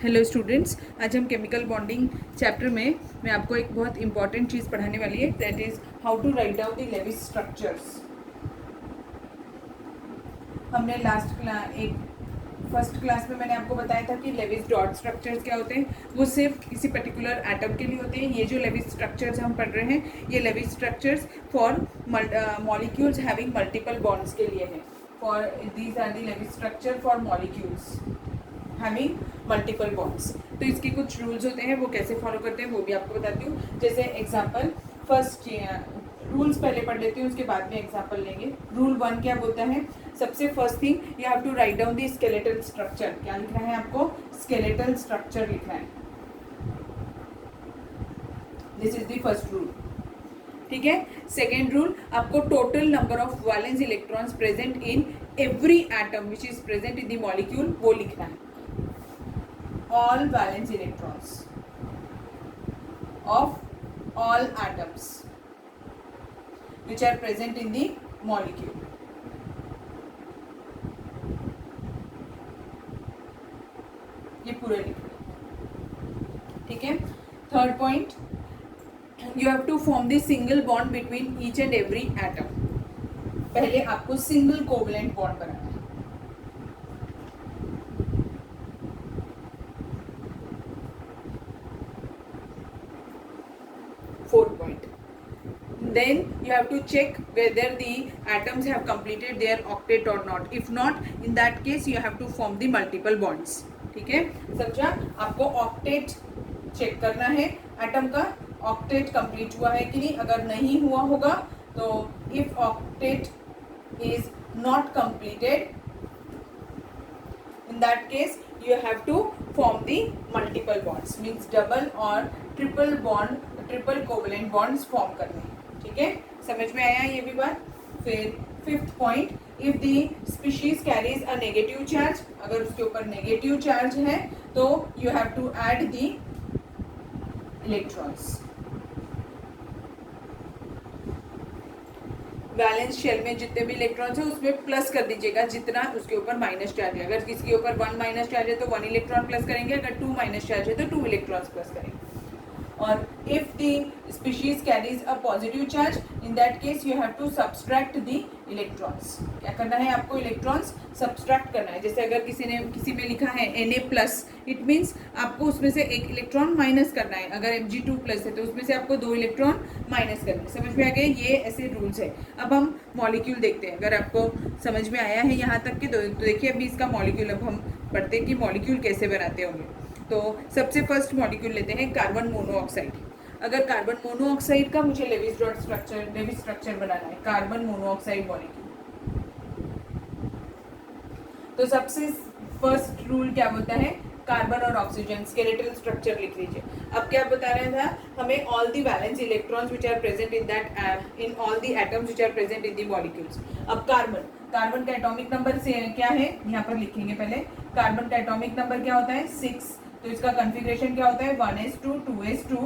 Hello students, आज हम chemical bonding chapter में मैं आपको एक बहुत इंपॉर्टेंट चीज़ पढ़ाने वाली है, that is how to write down the Lewis structures. हमने फर्स्ट क्लास में मैंने आपको बताया था कि लेविस डॉट स्ट्रक्चर्स क्या होते हैं। वो सिर्फ किसी पर्टिकुलर एटम के लिए होते हैं। ये जो लेविस स्ट्रक्चर्स हम पढ़ रहे हैं, ये Lewis structures for molecules having multiple bonds के लिए है। For these are the Lewis structure for molecules having multiple bonds. तो इसके कुछ रूल्स होते हैं, वो कैसे फॉलो करते हैं वो भी आपको बताती हूँ। जैसे एग्जाम्पल, फर्स्ट रूल्स पहले पढ़ लेती हूँ, उसके बाद में एग्जाम्पल लेंगे। रूल 1 क्या बोलता है? सबसे first thing, you have to write down the skeletal structure. क्या लिखना है आपको? स्केलेटल स्ट्रक्चर लिखना है। This is the first rule. ठीक है। सेकेंड रूल, आपको total number of valence electrons present in every atom which is present in the molecule, वो लिखना है। all valence electrons of all atoms which are present in the molecule. ये पूरे लिखो, ठीक है। Third point, you have to form the single bond between each and every atom. पहले आपको सिंगल कोवलेंट बॉन्ड बनाना है। Fourth point, then you have to check whether the atoms have completed their octet or not. If not, in that case you have to form the multiple bonds. ठीक है, समझा? आपको octet check करना है atom का, octet complete हुआ है कि नहीं। अगर नहीं हुआ होगा तो if octet is not completed, in that case you have to form the multiple bonds, means double और ट्रिपल कोवलेंट बॉन्ड्स फॉर्म करने। ठीक है, समझ में आया ये भी बात? फिर fifth point, if the species carries a negative charge, अगर उसके ऊपर नेगेटिव चार्ज है तो you have to add the electrons. Valence shell में जितने भी इलेक्ट्रॉन्स है उसमें प्लस कर दीजिएगा जितना उसके ऊपर माइनस चार्ज है। अगर किसी के ऊपर 1 माइनस चार्ज है तो 1 इलेक्ट्रॉन प्लस करेंगे, अगर 2 माइनस चार्ज है तो 2 इलेक्ट्रॉन्स प्लस करेंगे। और if the species carries a positive charge, in that case you have to subtract the electrons. क्या करना है आपको? इलेक्ट्रॉन्स सब्सट्रैक्ट करना है। जैसे अगर किसी में लिखा है Na+, इट मीन्स आपको उसमें से एक इलेक्ट्रॉन माइनस करना है। अगर Mg2+ है तो उसमें से आपको 2 इलेक्ट्रॉन माइनस करना है। समझ में आ गए? ये ऐसे रूल्स है। अब हम मॉलिक्यूल देखते हैं। अगर आपको समझ में आया है यहाँ तक कि तो देखिए अभी इसका मॉलिक्यूल अब हम पढ़ते हैं कि मॉलिक्यूल कैसे बनाते होंगे। तो सबसे फर्स्ट मॉलिक्यूल लेते हैं कार्बन मोनोऑक्साइड। अगर कार्बन मोनोऑक्साइड का मुझे लेविस स्ट्रक्चर बनाना है, कार्बन मोनोऑक्साइड मॉलिक्यूल, तो सबसे फर्स्ट रूल क्या बोलता है? कार्बन और ऑक्सीजन स्केलेटल स्ट्रक्चर लिख लीजिए। अब क्या बता रहा था हमें? All the valence electrons which are present in all the atoms which are present in the molecules. अब कार्बन का एटॉमिक नंबर से क्या है यहाँ पर लिखेंगे। पहले कार्बन का एटॉमिक नंबर क्या होता है? 6। तो इसका कॉन्फ़िगरेशन क्या होता है? 1s2 2s2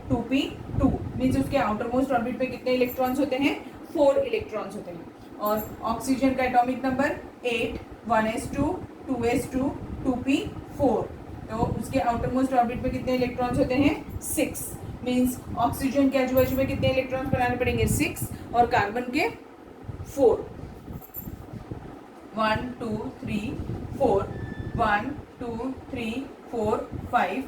2p2, मीन्स उसके आउटर मोस्ट ऑर्बिट पे कितने इलेक्ट्रॉन्स होते हैं? 4 इलेक्ट्रॉन्स होते हैं। और ऑक्सीजन का atomic number 8, 1s2 2s2 2p4, तो उसके आउटर मोस्ट ऑर्बिट पे कितने इलेक्ट्रॉन्स होते हैं? 6, मीन्स ऑक्सीजन के आजू बाजू में कितने इलेक्ट्रॉन्स बनाने पड़ेंगे? 6, और कार्बन के 4। 1 2 3 4 1 2 3 4 5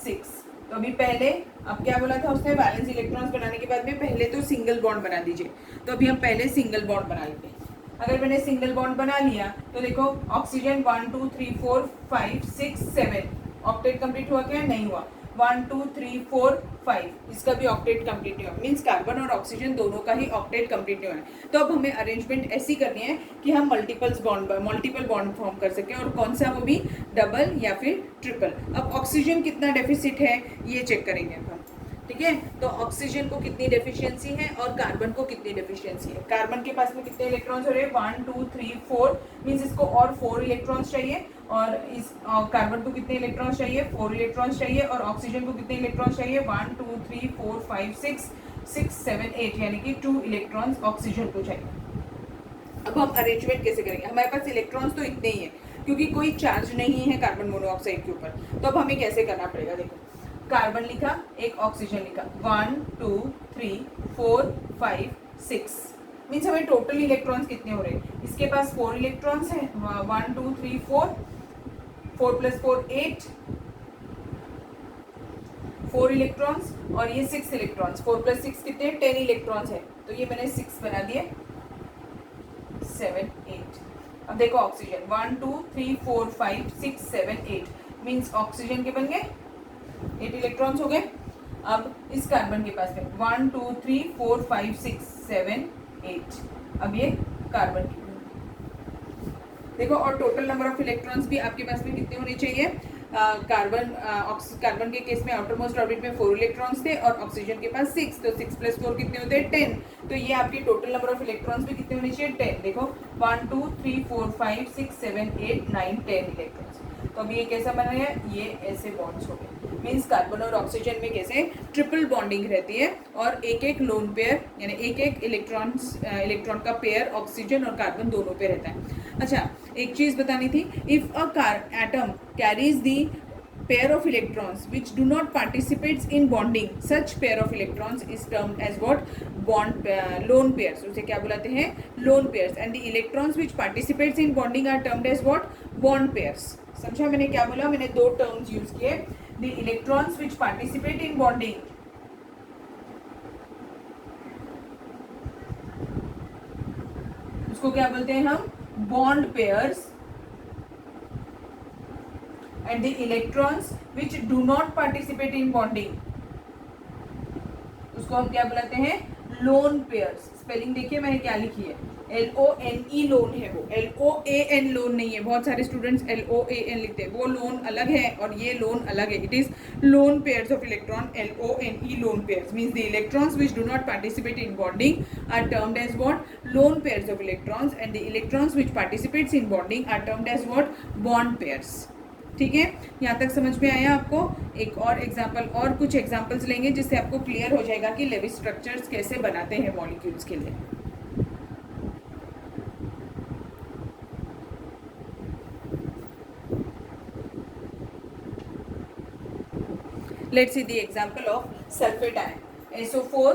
6। तो अभी पहले, अब क्या बोला था उसने? वैलेंस इलेक्ट्रॉन्स बनाने के बाद में पहले तो सिंगल बॉन्ड बना दीजिए। तो अभी हम पहले सिंगल बॉन्ड बना लेते हैं। अगर मैंने सिंगल बॉन्ड बना लिया तो देखो ऑक्सीजन 1 2 3 4 5 6 7, ऑक्टेट कंप्लीट हुआ क्या? नहीं हुआ। 1 2 3 4 5, इसका भी ऑक्टेट कंप्लीट नहीं हुआ, मीन्स कार्बन और ऑक्सीजन दोनों का ही ऑक्टेट कंप्लीट नहीं हुआ है। तो अब हमें अरेंजमेंट ऐसी करनी है कि हम मल्टीपल बॉन्ड फॉर्म कर सकें, और कौन सा? वो भी डबल या फिर ट्रिपल। अब ऑक्सीजन कितना डेफिसिट है ये चेक करेंगे अब हम। ठीक है, तो ऑक्सीजन को कितनी डेफिशिएंसी है और कार्बन को कितनी डेफिशिएंसी है? कार्बन के पास में कितने इलेक्ट्रॉन्स हो रहे हैं? 1 2 3 4, मीन्स इसको और 4 इलेक्ट्रॉन्स चाहिए। और इस कार्बन को कितने इलेक्ट्रॉन्स चाहिए? 4 इलेक्ट्रॉन्स चाहिए। और ऑक्सीजन को कितने इलेक्ट्रॉन्स चाहिए? 1 2 3 4 5 6 6 7 8, यानी कि 2 इलेक्ट्रॉन्स ऑक्सीजन को चाहिए। अब हम अरेंजमेंट कैसे करेंगे? हमारे पास इलेक्ट्रॉन्स तो इतने ही है, क्योंकि कोई चार्ज नहीं है कार्बन मोनोऑक्साइड के ऊपर। तो अब हमें कैसे करना पड़ेगा, देखो कार्बन लिखा, एक ऑक्सीजन लिखा, 1 2 3 4 5 6 मीन्स हमें टोटल इलेक्ट्रॉन्स कितने हो रहे हैं, इसके पास 4 इलेक्ट्रॉन्स हैं, 1 2 3 4, 4 + 4 8, 4 इलेक्ट्रॉन्स, और ये 6 इलेक्ट्रॉन्स, 4 + 6 कितने, 10 इलेक्ट्रॉन्स है, तो ये मैंने 6 बना दिए, 7 8। अब देखो ऑक्सीजन 1 2 3 4 5 6 7 8 मीन्स ऑक्सीजन के बन गए 8 इलेक्ट्रॉन्स हो गए। अब इस कार्बन के पास में 1 2 3 4 5 6 7 8, अब ये कार्बन की देखो, और टोटल नंबर ऑफ इलेक्ट्रॉन्स भी आपके पास में कितने होने चाहिए, कार्बन के केस में आउटर मोस्ट ऑर्बिट में 4 इलेक्ट्रॉन्स थे और ऑक्सीजन के पास 6, तो 6 + 4 कितने होते हैं 10, तो ये आपके टोटल नंबर ऑफ इलेक्ट्रॉन्स भी कितने होने चाहिए 10। देखो 1 2 3 4 5 6 7 8 9 10 इलेक्ट्रॉन्स। तो अब ये कैसा बना है, ये ऐसे बॉन्ड्स हो गए, मीन्स कार्बन और ऑक्सीजन में कैसे ट्रिपल बॉन्डिंग रहती है और एक एक लोन पेयर यानी एक एक इलेक्ट्रॉन का पेयर ऑक्सीजन और कार्बन दोनों पे रहता है। अच्छा, एक चीज बतानी थी, if a atom carries the pair of electrons which do not participates in bonding, such pair of electrons is termed as what, bond lone pairs, उसे क्या बुलाते हैं, lone pairs, and the electrons which participates in bonding are termed as what, bond pairs। समझा मैंने क्या बोला, मैंने दो टर्म्स यूज किए, the electrons which participate in bonding, उसको क्या बोलते हैं हम, bond pairs, and the electrons which do not participate in bonding, उसको हम क्या बुलाते हैं, लोन पेयर्स। स्पेलिंग देखिए मैंने क्या लिखी है, LONE लोन है वो, LOAN लोन नहीं है। बहुत सारे स्टूडेंट्स LOAN लिखते हैं, वो लोन अलग है और ये लोन अलग है। It is lone pairs of electron, LONE lone pairs means the electrons which do not participate in bonding are termed as what, lone pairs of electrons, and the electrons which participates in bonding are termed as what, bond pairs. ठीक है, यहाँ तक समझ में आया आपको। एक और एग्जाम्पल और कुछ एग्जाम्पल्स लेंगे जिससे आपको क्लियर हो जाएगा कि लेविस स्ट्रक्चर्स कैसे बनाते हैं मॉलिक्यूल्स के लिए। Let's see the example of sulphate ion SO4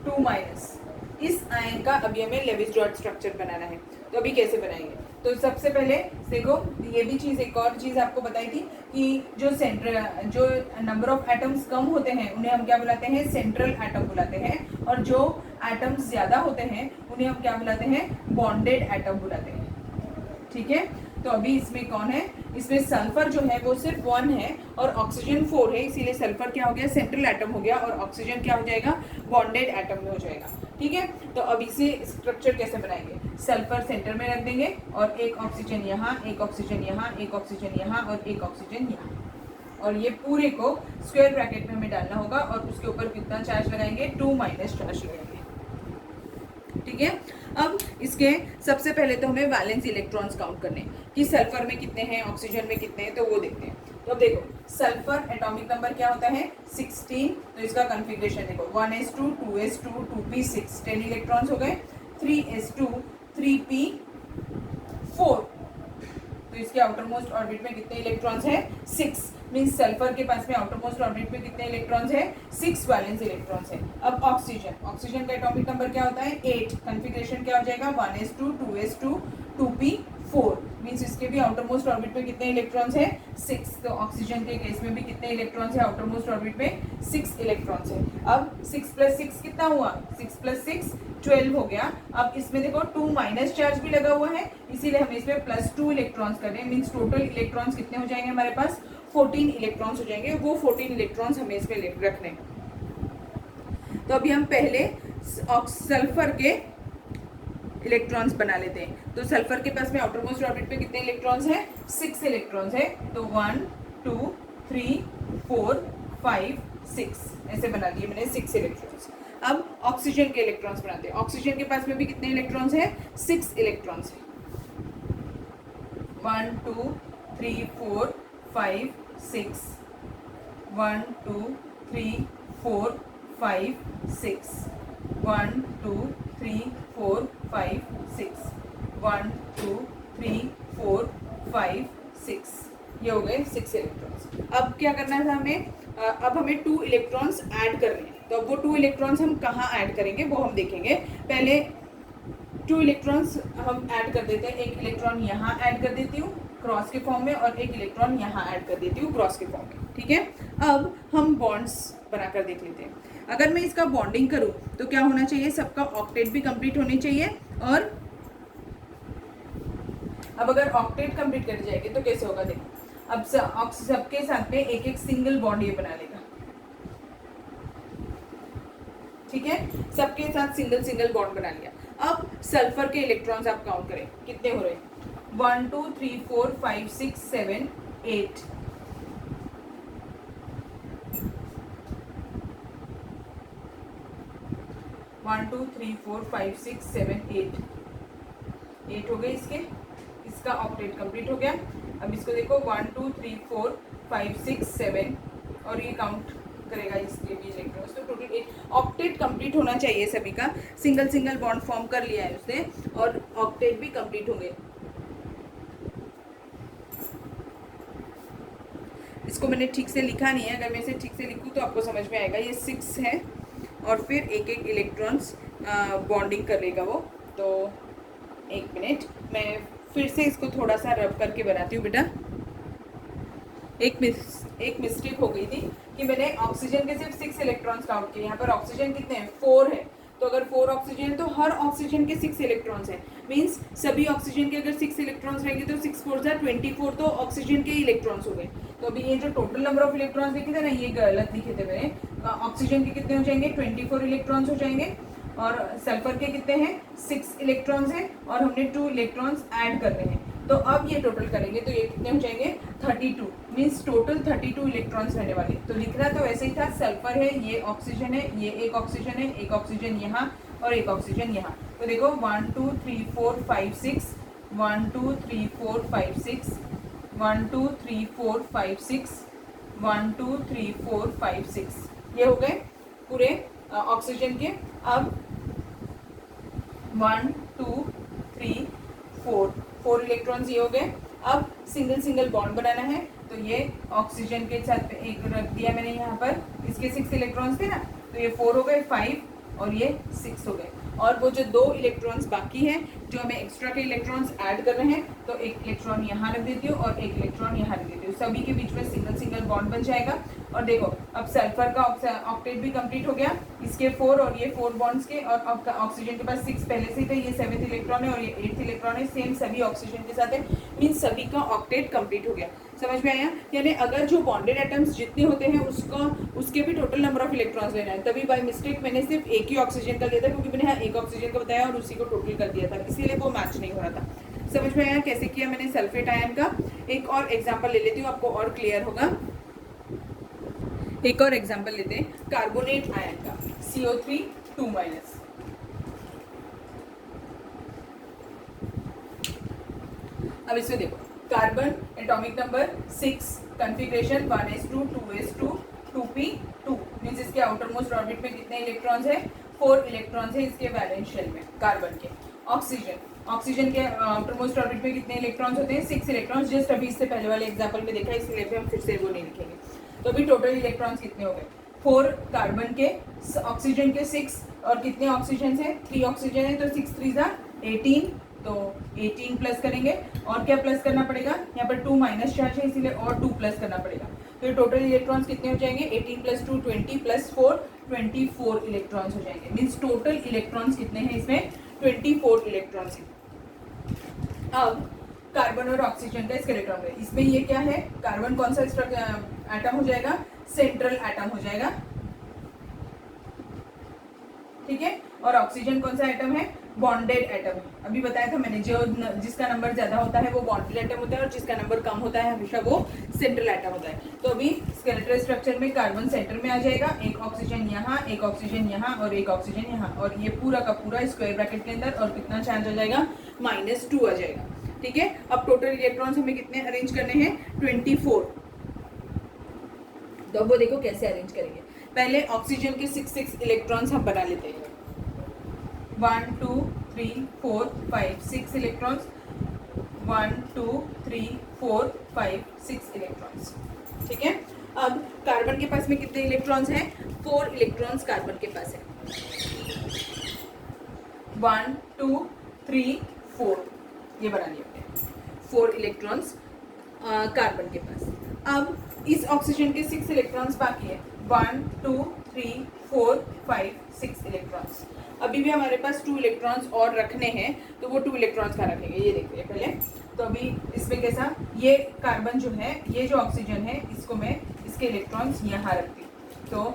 2-। इस आयन का अभी हमें लेविस डॉट स्ट्रक्चर बनाना है, तो अभी कैसे बनाएंगे, तो सबसे पहले देखो ये भी चीज़, एक और चीज़ आपको बताई थी कि जो नंबर ऑफ एटम्स कम होते हैं उन्हें हम क्या बुलाते हैं, सेंट्रल एटम बुलाते हैं, और जो एटम्स ज़्यादा होते हैं उन्हें हम क्या बुलाते हैं, बॉन्डेड एटम बुलाते हैं। ठीक है, तो अभी इसमें कौन है, इसमें सल्फर जो है वो सिर्फ 1 है और ऑक्सीजन 4 है, इसीलिए सल्फर क्या हो गया, सेंट्रल एटम हो गया, और ऑक्सीजन क्या हो जाएगा, बॉन्डेड एटम में हो जाएगा। ठीक है, तो अब इसे स्ट्रक्चर कैसे बनाएंगे, सल्फर सेंटर में रख देंगे और एक ऑक्सीजन यहाँ, एक ऑक्सीजन यहाँ, एक ऑक्सीजन यहाँ और एक ऑक्सीजन यहाँ, और ये पूरे को स्क्वायर ब्रैकेट में हमें डालना होगा और उसके ऊपर कितना चार्ज लगाएंगे, 2- चार्ज लगाएंगे। ठीक है, अब इसके सबसे पहले तो हमें वैलेंस इलेक्ट्रॉन्स काउंट करने कि सल्फर में कितने हैं, ऑक्सीजन में कितने हैं, तो वो देखते हैं। तो अब देखो सल्फर एटॉमिक नंबर क्या होता है, 16, तो इसका कन्फिग्रेशन देखो 1s2 2s2 2p6 10 इलेक्ट्रॉन्स हो गए, 3s2 3p4, तो इसके आउटर मोस्ट ऑर्बिट में कितने इलेक्ट्रॉन्स है, 6, मीन्स सल्फर के पास में आउटर मोस्ट ऑर्बिट में कितने इलेक्ट्रॉन्स है, 6 वैलेंस इलेक्ट्रॉन्स है। अब ऑक्सीजन का एटॉमिक नंबर क्या होता है, 8, कन्फिग्रेशन क्या हो जाएगा, 1s2 2s2 2p4, मीन्स इसके भी आउटर मोस्ट ऑर्बिट में कितने इलेक्ट्रॉन्स है, 6, तो ऑक्सीजन के केस में भी कितने इलेक्ट्रॉन्स है, आउटर मोस्ट ऑर्बिट में 6 इलेक्ट्रॉन्स है। अब 6 + 6 कितना हुआ, 6 + 6 12 हो गया। अब इसमें देखो 2- चार्ज भी लगा हुआ है, इसीलिए हम इसमें +2 इलेक्ट्रॉन्स कर रहे हैं, मीन्स टोटल इलेक्ट्रॉन्स कितने हो जाएंगे हमारे पास, 14 इलेक्ट्रॉन्स हो जाएंगे। वो 14 इलेक्ट्रॉन्स हमें इसमें रखने हैं। तो अभी हम पहले सल्फर के इलेक्ट्रॉन्स बना लेते हैं। तो सल्फर के पास में आउटर मोस्ट ऑर्बिट पे कितने इलेक्ट्रॉन्स हैं, 6 इलेक्ट्रॉन्स है, तो 1 2 3 4 5 6 ऐसे बना दिए मैंने 6 इलेक्ट्रॉन्स। अब ऑक्सीजन के इलेक्ट्रॉन्स बनाते हैं। ऑक्सीजन के पास में भी कितने इलेक्ट्रॉन्स हैं, 6 इलेक्ट्रॉन्स है, 1 2 3 4 5 6 1 2 3 4 5 6 1 2 3 4 5 6 1 2 3 4 5 6, ये हो गए 6 इलेक्ट्रॉन्स। अब क्या करना था हमें, अब हमें 2 इलेक्ट्रॉन्स ऐड करने हैं। तो अब वो 2 इलेक्ट्रॉन्स हम कहाँ ऐड करेंगे वो हम देखेंगे। पहले 2 इलेक्ट्रॉन्स हम ऐड कर देते हैं। एक इलेक्ट्रॉन यहाँ ऐड कर देती हूँ क्रॉस के फॉर्म में, और एक इलेक्ट्रॉन यहाँ ऐड कर देती हूँ क्रॉस के फॉर्म में, ठीक है। अब हम बॉन्ड्स बनाकर देख लेते हैं। अगर मैं इसका बॉन्डिंग करूँ तो क्या होना चाहिए, सबका ऑक्टेट भी कंप्लीट होनी चाहिए। और अब अगर ऑक्टेट कंप्लीट कर जाएगी तो कैसे होगा, देखो अब सबके साथ में एक एक सिंगल बॉन्ड ये बना लेगा, ठीक है। सबके साथ सिंगल सिंगल बॉन्ड बना लिया। अब सल्फर के इलेक्ट्रॉन्स आप काउंट करें कितने हो रहे हैं, 1 2 3 4 5 6 7 8, 1 2 3 4 5 6 7 8, 8 हो गए इसके, इसका ऑक्टेट कंप्लीट हो गया। अब इसको देखो 1 2 3 4 5 6 7, और ये काउंट करेगा इसके भी इलेक्ट्रॉन्स। तो टोटल ऑक्टेट कंप्लीट होना चाहिए सभी का। सिंगल सिंगल बॉन्ड फॉर्म कर लिया है उसने, और ऑक्टेट भी कंप्लीट होंगे। इसको मैंने ठीक से लिखा नहीं है, अगर मैं इसे ठीक से लिखूँ तो आपको समझ में आएगा। ये 6 है और फिर एक एक इलेक्ट्रॉन्स बॉन्डिंग कर लेगा वो। तो एक मिनट, मैं फिर से इसको थोड़ा सा रब करके बनाती हूँ बेटा। एक मिस्टेक हो गई थी कि मैंने ऑक्सीजन के सिर्फ 6 इलेक्ट्रॉन्स काउंट किए। यहाँ पर ऑक्सीजन कितने हैं, 4 है। तो अगर 4 ऑक्सीजन है तो हर ऑक्सीजन के 6 इलेक्ट्रॉन्स हैं। मींस सभी ऑक्सीजन के अगर 6 इलेक्ट्रॉन्स रहेंगे तो 6 4 जा 24, तो ऑक्सीजन के इलेक्ट्रॉन्स हो गए। तो अभी ये जो टोटल नंबर ऑफ इलेक्ट्रॉन्स लिखे थे ना, ये गलत लिखे थे मैंने। ऑक्सीजन के कितने हो जाएंगे, 24 इलेक्ट्रॉन्स हो जाएंगे, और सल्फर के कितने हैं, 6 इलेक्ट्रॉन्स हैं, और हमने 2 इलेक्ट्रॉन्स ऐड करने हैं। तो अब ये टोटल करेंगे तो ये कितने हो जाएंगे, 32, मीन्स टोटल 32 इलेक्ट्रॉन्स रहने वाले। तो लिखना तो वैसे ही था, सल्फर है, ये ऑक्सीजन है, ये एक ऑक्सीजन है, एक ऑक्सीजन यहाँ और एक ऑक्सीजन यहाँ। तो देखो 1 2 3 4 5 6, 1 2 3 4 5 6, 1 2 3 4 5 6, 1 2 3 4 5 6, ये हो गए पूरे ऑक्सीजन के। अब 1 2 3 4 इलेक्ट्रॉन्स ये हो गए। अब सिंगल सिंगल बॉन्ड बनाना है, तो ये ऑक्सीजन के साथ एक रख दिया मैंने यहाँ पर, इसके 6 इलेक्ट्रॉन्स थे ना, तो ये 4 हो गए, 5 और ये 6 हो गए। और वो जो 2 इलेक्ट्रॉन्स बाकी हैं, जो हमें एक्स्ट्रा के इलेक्ट्रॉन्स ऐड कर रहे हैं, तो एक इलेक्ट्रॉन यहाँ रख देती हूँ और एक इलेक्ट्रॉन यहाँ रख देती हूँ। सभी के बीच में सिंगल सिंगल बॉन्ड बन जाएगा। और देखो अब सल्फर का ऑक्टेट भी कंप्लीट हो गया, इसके 4 और ये 4 बॉन्ड्स के, और अब ऑक्सीजन के पास 6 पहले से ही थे, ये 7th इलेक्ट्रॉन है और ये 8th इलेक्ट्रॉन है, सेम सभी ऑक्सीजन के साथ है। मीन्स सभी का ऑक्टेट कंप्लीट हो गया। समझ में आया? यानी अगर जो बॉन्डेड एटम्स जितने होते हैं उसके भी टोटल नंबर ऑफ इलेक्ट्रॉन्स लेना है। तभी बाय मिस्टेक मैंने सिर्फ एक ही ऑक्सीजन का लिया था, क्योंकि मैंने यहाँ एक ऑक्सीजन का बताया और उसी को टोटल कर दिया था, इसीलिए वो मैच नहीं हो रहा था। समझ में आया कैसे किया मैंने सल्फेट आयन का? एक और एग्जाम्पल ले लेती हूँ, आपको और क्लियर होगा। एक और एग्जाम्पल लेते हैं कार्बोनेट आयन का, CO3 2-। अब इसमें देखो carbon atomic number 6, configuration 1s2 2s2 2p2, means इसके आउटर मोस्ट ऑर्बिट में कितने इलेक्ट्रॉन्स है, 4 इलेक्ट्रॉन्स है इसके वैलेंस शेल में कार्बन के। ऑक्सीजन के आउटर मोस्ट ऑर्बिट में कितने इलेक्ट्रॉन्स होते हैं, 6 इलेक्ट्रॉन्स। जस्ट अभी इससे पहले वाले एग्जांपल में देखा, इसलिए भी हम फिर से वो नहीं लिखेंगे। तो अभी टोटल इलेक्ट्रॉन्स कितने हो गए, 4 कार्बन के, ऑक्सीजन के 6, और कितने ऑक्सीजन है, 3 ऑक्सीजन है, तो 6 3 जा 18, तो 18 प्लस करेंगे। और क्या प्लस करना पड़ेगा, यहाँ पर 2 माइनस चार्ज है, इसीलिए और 2 प्लस करना पड़ेगा। तो टोटल इलेक्ट्रॉन्स कितने हो जाएंगे, 18 + 2 20 + 4 24 इलेक्ट्रॉन्स हो जाएंगे। मीन्स टोटल इलेक्ट्रॉन्स कितने हैं इसमें, 24 इलेक्ट्रॉन्स हैं। अब कार्बन और ऑक्सीजन का स्केलेटन है, इसमें ये क्या है, कार्बन कौन सा एटम हो जाएगा, सेंट्रल एटम हो जाएगा, ठीक है। और ऑक्सीजन कौन सा एटम है, बॉन्डेड एटम है। अभी बताया था मैंने, जिसका नंबर ज्यादा होता है वो बॉन्डेड एटम होता है, और जिसका नंबर कम होता है हमेशा वो सेंट्रल एटम होता है। तो अभी स्केलेटल स्ट्रक्चर में कार्बन सेंटर में आ जाएगा, एक ऑक्सीजन यहाँ, एक ऑक्सीजन यहाँ और एक ऑक्सीजन यहाँ, और ये पूरा का पूरा स्क्वायर ब्रैकेट के अंदर, और कितना चार्ज आ जाएगा, -2 आ जाएगा, ठीक है। अब टोटल इलेक्ट्रॉन्स हमें कितने अरेंज करने हैं, 24। तो अब वो देखो कैसे अरेंज करेंगे। पहले ऑक्सीजन के 6 इलेक्ट्रॉन्स हम बना लेते हैं, 1 2 3 4 5 6 इलेक्ट्रॉन्स। 1 2 3 4 5 6 इलेक्ट्रॉन्स। ठीक है, अब कार्बन के पास में कितने इलेक्ट्रॉन्स हैं? 4 इलेक्ट्रॉन्स कार्बन के पास है। 1 2 3 4 ये बना लिया हमने, 4 इलेक्ट्रॉन्स कार्बन के पास। अब इस ऑक्सीजन के 6 इलेक्ट्रॉन्स बाकी है। 1 2 3 4 5 6 इलेक्ट्रॉन्स। अभी भी हमारे पास 2 इलेक्ट्रॉन्स और रखने हैं, तो वो 2 इलेक्ट्रॉन्स कहाँ रखेंगे ये देखते हैं पहले। तो अभी इसमें कैसा, ये कार्बन जो है, ये जो ऑक्सीजन है, इसको मैं इसके इलेक्ट्रॉन्स यहाँ रखती हूँ, तो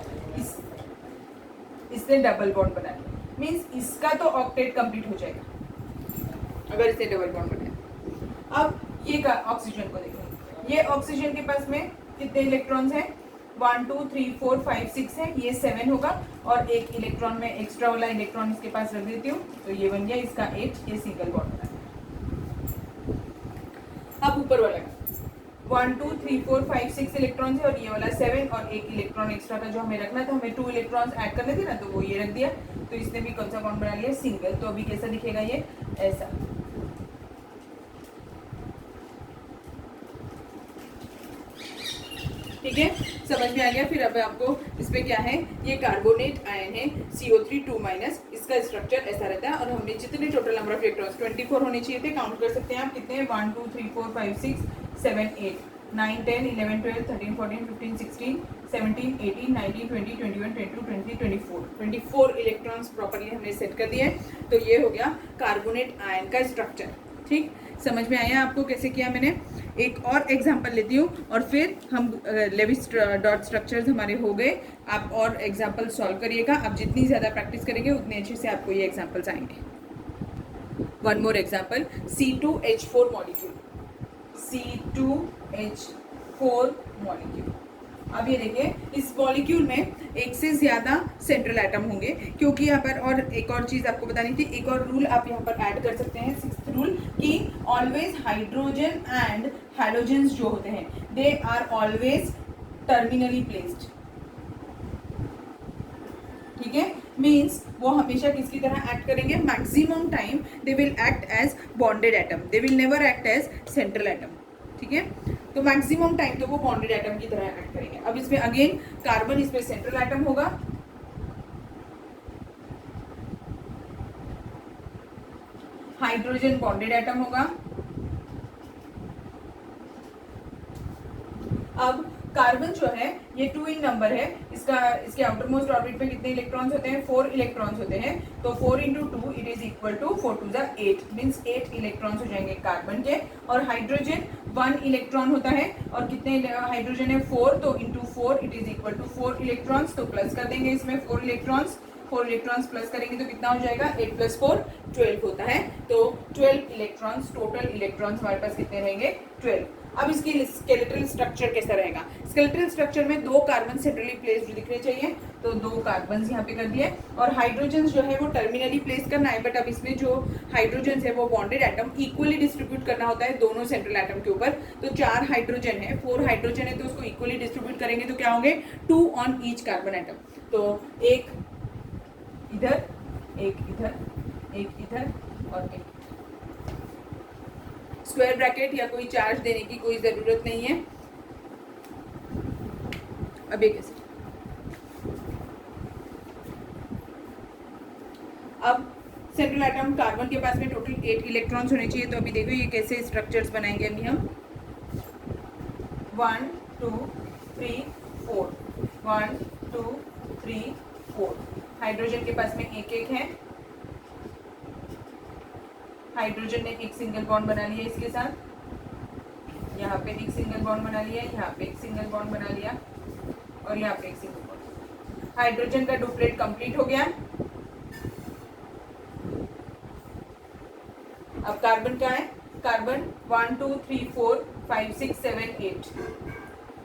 इसने डबल बॉन्ड बना लिया, मीन्स इसका तो ऑक्टेट कंप्लीट हो जाएगा अगर इसने डबल बॉन्ड बनाया। अब ये ऑक्सीजन को देखें, ये ऑक्सीजन के पास में कितने इलेक्ट्रॉन्स हैं? 1 2 3 4 5 6 है, ये 7 होगा, और एक इलेक्ट्रॉन में एक्स्ट्रा वाला इलेक्ट्रॉन इसके पास रख देती हूँ, तो ये बन गया इसका 8, ये सिंगल बॉन्ड बना। अब ऊपर वाला 1 2 3 4 5 6 इलेक्ट्रॉन्स है, और ये वाला 7, और एक इलेक्ट्रॉन एक्स्ट्रा का जो हमें रखना था, हमें 2 इलेक्ट्रॉन्स ऐड करने थे ना, तो वो ये रख दिया, तो इसने भी कौन सा बॉन्ड बना लिया? सिंगल। तो अभी कैसा दिखेगा ये? ऐसा। ठीक है, समझ में आ गया। फिर अब आपको इसमें क्या है, ये कार्बोनेट आयन है CO3 2-, इसका स्ट्रक्चर ऐसा रहता है, और हमने जितने टोटल नंबर ऑफ इलेक्ट्रॉन्स 24 होने चाहिए थे, काउंट कर सकते हैं आप कितने हैं? 1 2 3 4 5 6 7 8 9 10 11 12 13 14 15 16 17 18 19 20 21 22 23 24 इलेक्ट्रॉन्स प्रॉपर्ली हमने सेट कर दिए हैं। तो ये हो गया कार्बोनेट आयन का स्ट्रक्चर। ठीक, समझ में आया आपको कैसे किया मैंने? एक और एग्जांपल लेती हूँ, और फिर हम लेविस डॉट स्ट्रक्चर्स हमारे हो गए। आप और एग्जांपल सॉल्व करिएगा, आप जितनी ज़्यादा प्रैक्टिस करेंगे उतने अच्छे से आपको ये एग्जांपल्स आएंगे। One more example, C2H4 molecule, C2H4 molecule. अब ये देखिए, इस मॉलिक्यूल में एक से ज़्यादा सेंट्रल एटम होंगे, क्योंकि यहाँ पर, और एक और चीज़ आपको बतानी थी, एक और रूल आप यहाँ पर ऐड कर सकते हैं, 6th रूल, कि ऑलवेज हाइड्रोजन एंड हैलोजेंस जो होते हैं, they are always terminally placed. ठीक है, मीन्स वो हमेशा किसकी तरह एक्ट करेंगे? Maximum time they will act as bonded atom, they will never act as central atom. ठीक है, तो मैक्सिमम टाइम तो वो बॉन्डेड एटम की तरह एक्ट करेंगे। अब इसमें अगेन कार्बन इसमें सेंट्रल एटम होगा, हाइड्रोजन बॉन्डेड एटम होगा। अब कार्बन जो है ये 2 इन नंबर है, इसके आउटर मोस्ट ऑर्बिट में कितने इलेक्ट्रॉन्स होते हैं? 4 इलेक्ट्रॉन्स होते हैं, तो 4 × 2 it is equal to 4 2 8, means 8 electrons हो जाएंगे कार्बन के। और हाइड्रोजन 1 इलेक्ट्रॉन होता है, और कितने हाइड्रोजन है? 4, तो into 4 it is equal to 4 electrons. तो प्लस कर देंगे इसमें 4 इलेक्ट्रॉन्स, 4 इलेक्ट्रॉन्स प्लस करेंगे तो कितना हो जाएगा? 8 + 4 12 होता है, तो 12 इलेक्ट्रॉन्स, टोटल इलेक्ट्रॉन्स हमारे पास कितने रहेंगे? 12। अब इसकी स्केलेटल स्ट्रक्चर कैसा रहेगा? स्केलेटल स्ट्रक्चर में 2 कार्बन सेंट्रली प्लेस्ड दिखने चाहिए, तो 2 कार्बन यहाँ पे कर दिए, और हाइड्रोजन जो है वो टर्मिनली प्लेस करना है, बट अब इसमें जो हाइड्रोजन है वो बॉन्डेड एटम इक्वली डिस्ट्रीब्यूट करना होता है दोनों सेंट्रल एटम के ऊपर। तो 4 हाइड्रोजन है, 4 हाइड्रोजन है, तो उसको इक्वली डिस्ट्रीब्यूट करेंगे तो क्या होंगे? 2 ऑन ईच कार्बन एटम। तो एक इधर, एक इधर, एक इधर, और एक। स्क्वायर ब्रैकेट या कोई चार्ज देने की कोई जरूरत नहीं है। अब ये कैसे? अब सेंट्रल एटम कार्बन के पास में टोटल 8 इलेक्ट्रॉन्स होने चाहिए, तो अभी देखो ये कैसे स्ट्रक्चर्स बनाएंगे अभी हम। 1 2 3 4, 1 2 3 4। हाइड्रोजन के पास में एक है, हाइड्रोजन ने एक सिंगल बॉन्ड बना लिया इसके साथ, यहाँ पे एक सिंगल बॉन्ड बना लिया, यहाँ पे एक सिंगल बॉन्ड बना लिया, और यहाँ पे एक सिंगल बॉन्ड। हाइड्रोजन का डुप्लेट कंप्लीट हो गया। अब कार्बन का है, कार्बन 1 2 3 4 5 6 7 8,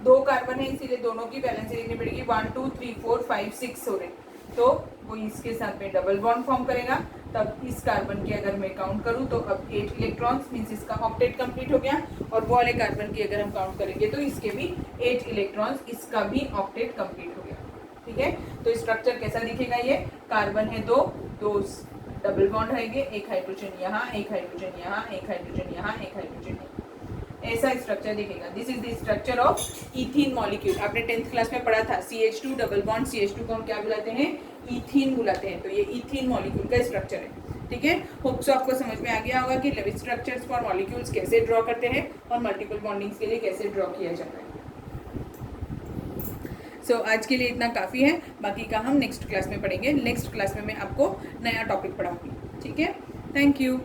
2 कार्बन है इसीलिए दोनों की वैलेंसी लिखनी पड़ेगी। 1 2 3 4 5 6 हो रहे, तो वो इसके साथ में डबल बॉन्ड फॉर्म करेगा। तब इस कार्बन की अगर मैं काउंट करूं तो अब 8 इलेक्ट्रॉन्स, मीन्स इसका ऑक्टेट कंप्लीट हो गया। और वो वाले कार्बन की अगर हम काउंट करेंगे तो इसके भी 8 इलेक्ट्रॉन्स, इसका भी ऑक्टेट कंप्लीट हो गया। ठीक है, तो स्ट्रक्चर कैसा दिखेगा? ये कार्बन है 2, डबल बॉन्ड रहेंगे, एक हाइड्रोजन यहाँ, एक हाइड्रोजन यहाँ, एक हाइड्रोजन यहाँ, एक हाइड्रोजन यहाँ, ऐसा स्ट्रक्चर दिखेगा। This is the structure of ethene molecule. आपने 10th क्लास में पढ़ा था CH2 डबल बॉन्ड CH2 को हम क्या बुलाते हैं, इथीन बुलाते हैं। तो ये इथीन मॉलिक्यूल का स्ट्रक्चर है, ठीक है। होप सो आपको समझ में आ गया होगा कि लेविस स्ट्रक्चर्स फॉर मॉलिक्यूल्स कैसे ड्रॉ करते हैं और मल्टीपल बॉन्डिंग्स के लिए कैसे ड्रॉ किया जाता है। सो आज के लिए इतना काफ़ी है, बाकी का हम नेक्स्ट क्लास में पढ़ेंगे। नेक्स्ट क्लास में मैं आपको नया टॉपिक पढ़ाऊंगी, ठीक है। Thank you.